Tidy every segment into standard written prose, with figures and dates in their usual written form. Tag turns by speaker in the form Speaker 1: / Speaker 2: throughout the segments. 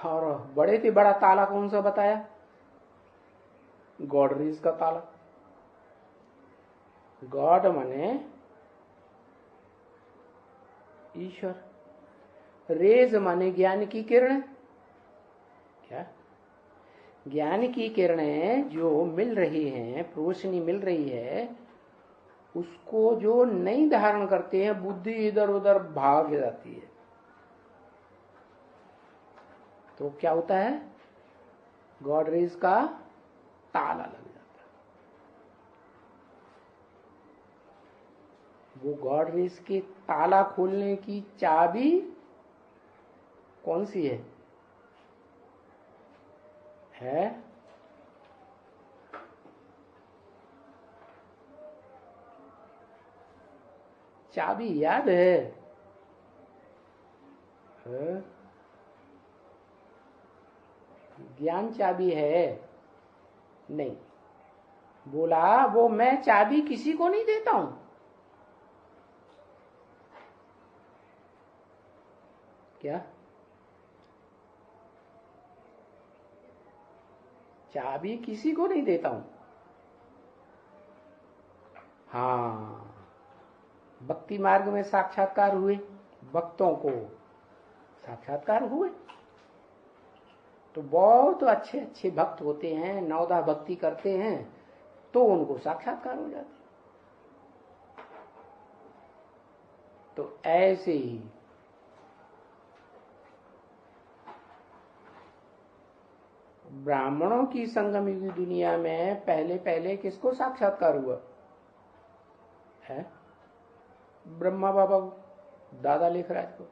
Speaker 1: और बड़े से बड़ा ताला कौन सा बताया? गॉडरेज का ताला। गॉड माने ईश्वर, रेज माने ज्ञान की किरण। क्या? ज्ञान की किरणें जो मिल रही हैं, रोशनी मिल रही है, उसको जो नहीं धारण करते हैं, बुद्धि इधर उधर भाग जाती है। तो क्या होता है? गॉडरेज का ताला लग जाता है। वो गॉडरेज के ताला खोलने की चाबी कौन सी है? चाबी याद है? ज्ञान चाबी है? नहीं। बोला वो मैं चाबी किसी को नहीं देता हूं। क्या? चाबी किसी को नहीं देता हूं। हाँ, भक्ति मार्ग में साक्षात्कार हुए, भक्तों को साक्षात्कार हुए, तो बहुत अच्छे अच्छे भक्त होते हैं, नवदा भक्ति करते हैं, तो उनको साक्षात्कार हो जाते। तो ऐसे ही ब्राह्मणों की संगम युगी दुनिया में पहले पहले किसको साक्षात्कार हुआ है? ब्रह्मा बाबा को, दादा लेखराज को।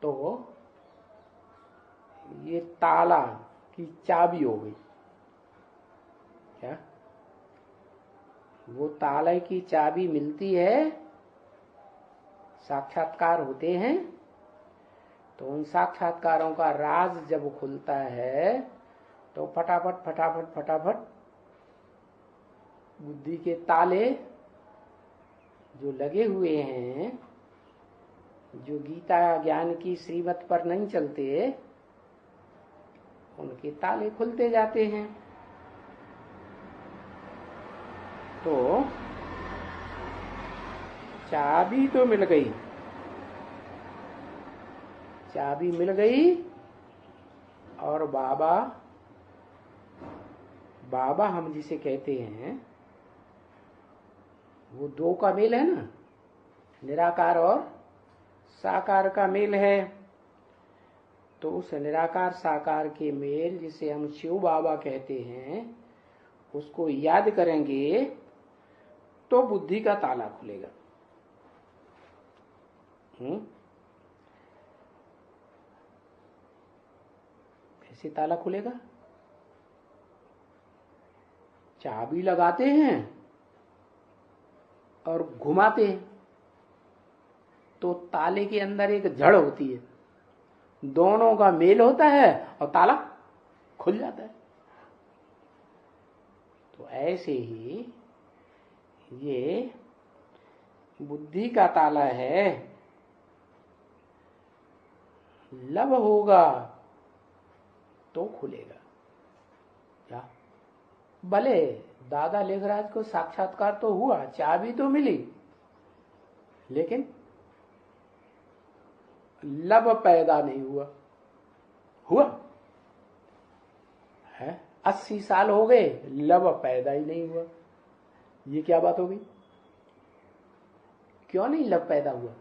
Speaker 1: तो ये ताला की चाबी हो गई। क्या? वो ताले की चाबी मिलती है, साक्षात्कार होते हैं, तो उन साक्षात्कारों का राज जब खुलता है तो फटाफट फटाफट फटाफट बुद्धि के ताले जो लगे हुए हैं, जो गीता ज्ञान की श्रीमत पर नहीं चलते, उनके ताले खुलते जाते हैं। तो चाबी तो मिल गई, चाबी मिल गई, और बाबा, बाबा हम जिसे कहते हैं, वो दो का मेल है ना, निराकार और साकार का मेल है। तो उस निराकार साकार के मेल, जिसे हम शिव बाबा कहते हैं, उसको याद करेंगे तो बुद्धि का ताला खुलेगा। कैसे ताला खुलेगा? चाबी लगाते हैं और घुमाते हैं, तो ताले के अंदर एक जड़ होती है, दोनों का मेल होता है और ताला खुल जाता है। तो ऐसे ही ये बुद्धि का ताला है, लब होगा तो खुलेगा। क्या? भले दादा लेखराज को साक्षात्कार तो हुआ, चाबी तो मिली, लेकिन लब पैदा नहीं हुआ। हुआ है? 80 साल हो गए, लब पैदा ही नहीं हुआ। ये क्या बात हो गई? क्यों नहीं लब पैदा हुआ?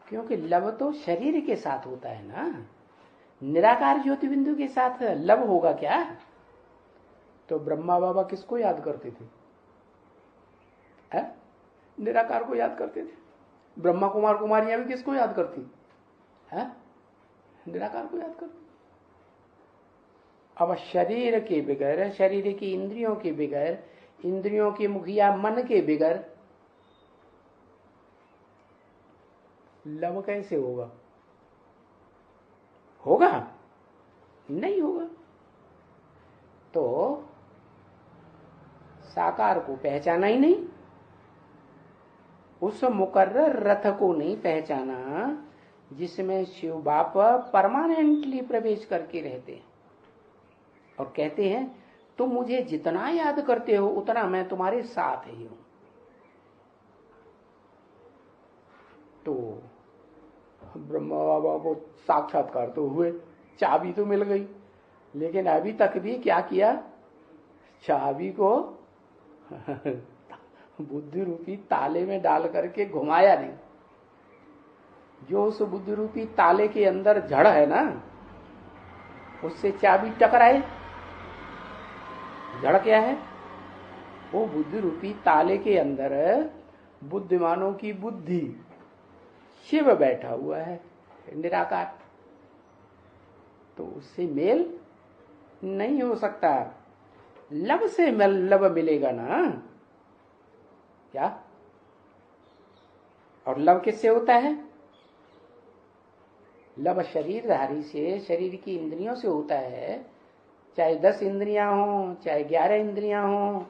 Speaker 1: क्योंकि लब तो शरीर के साथ होता है ना, निराकार ज्योति बिंदु के साथ लब होगा क्या? तो ब्रह्मा बाबा किसको याद करते थे? निराकार को याद करते थे। ब्रह्मा कुमार कुमारियां भी किसको याद करती है? निराकार को याद करती। अब शरीर के बगैर, शरीर की इंद्रियों के बगैर, इंद्रियों के मुखिया मन के बगैर लब कैसे होगा? होगा? नहीं होगा। तो साकार को पहचाना ही नहीं, उस मुकर्रर रथ को नहीं पहचाना, जिसमें शिव बाप परमानेंटली प्रवेश करके रहते हैं और कहते हैं तुम मुझे जितना याद करते हो उतना मैं तुम्हारे साथ ही हूं। तो ब्रह्मा बाबा को साक्षात्कार तो हुए, चाबी तो मिल गई, लेकिन अभी तक भी क्या किया, चाबी को बुद्धि रूपी ताले में डाल करके घुमाया नहीं। जो उस बुद्धि रूपी ताले के अंदर जड़ है ना, उससे चाबी टकराए। जड़ क्या है? वो बुद्धि रूपी ताले के अंदर बुद्धिमानों की बुद्धि, शिव बैठा हुआ है निराकार, तो उससे मेल नहीं हो सकता। लब से लब मिलेगा ना क्या? और लब किससे होता है? लब शरीरधारी से, शरीर की इंद्रियों से होता है। चाहे 10 इंद्रियां हो, चाहे 11 इंद्रियां हो,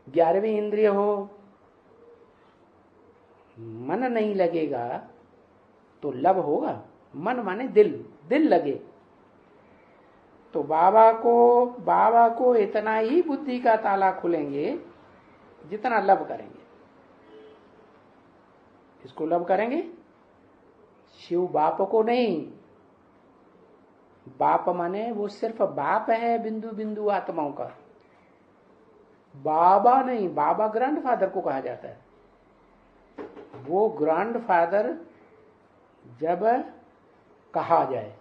Speaker 1: 11वीं इंद्रिय हो, मन नहीं लगेगा तो लब होगा। मन माने दिल, दिल लगे तो बाबा को इतना ही बुद्धि का ताला खुलेंगे जितना लब करेंगे। इसको लब करेंगे, शिव बाप को नहीं। बाप माने वो सिर्फ बाप है बिंदु बिंदु आत्माओं का, बाबा नहीं। बाबा ग्रैंडफादर को कहा जाता है। वो ग्रैंडफादर जब कहा जाए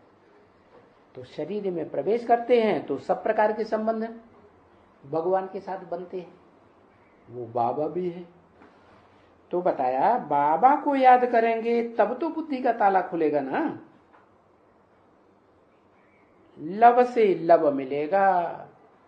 Speaker 1: तो शरीर में प्रवेश करते हैं तो सब प्रकार के संबंध भगवान के साथ बनते हैं। वो बाबा भी है। तो बताया बाबा को याद करेंगे तब तो बुद्धि का ताला खुलेगा ना। लब से लब मिलेगा,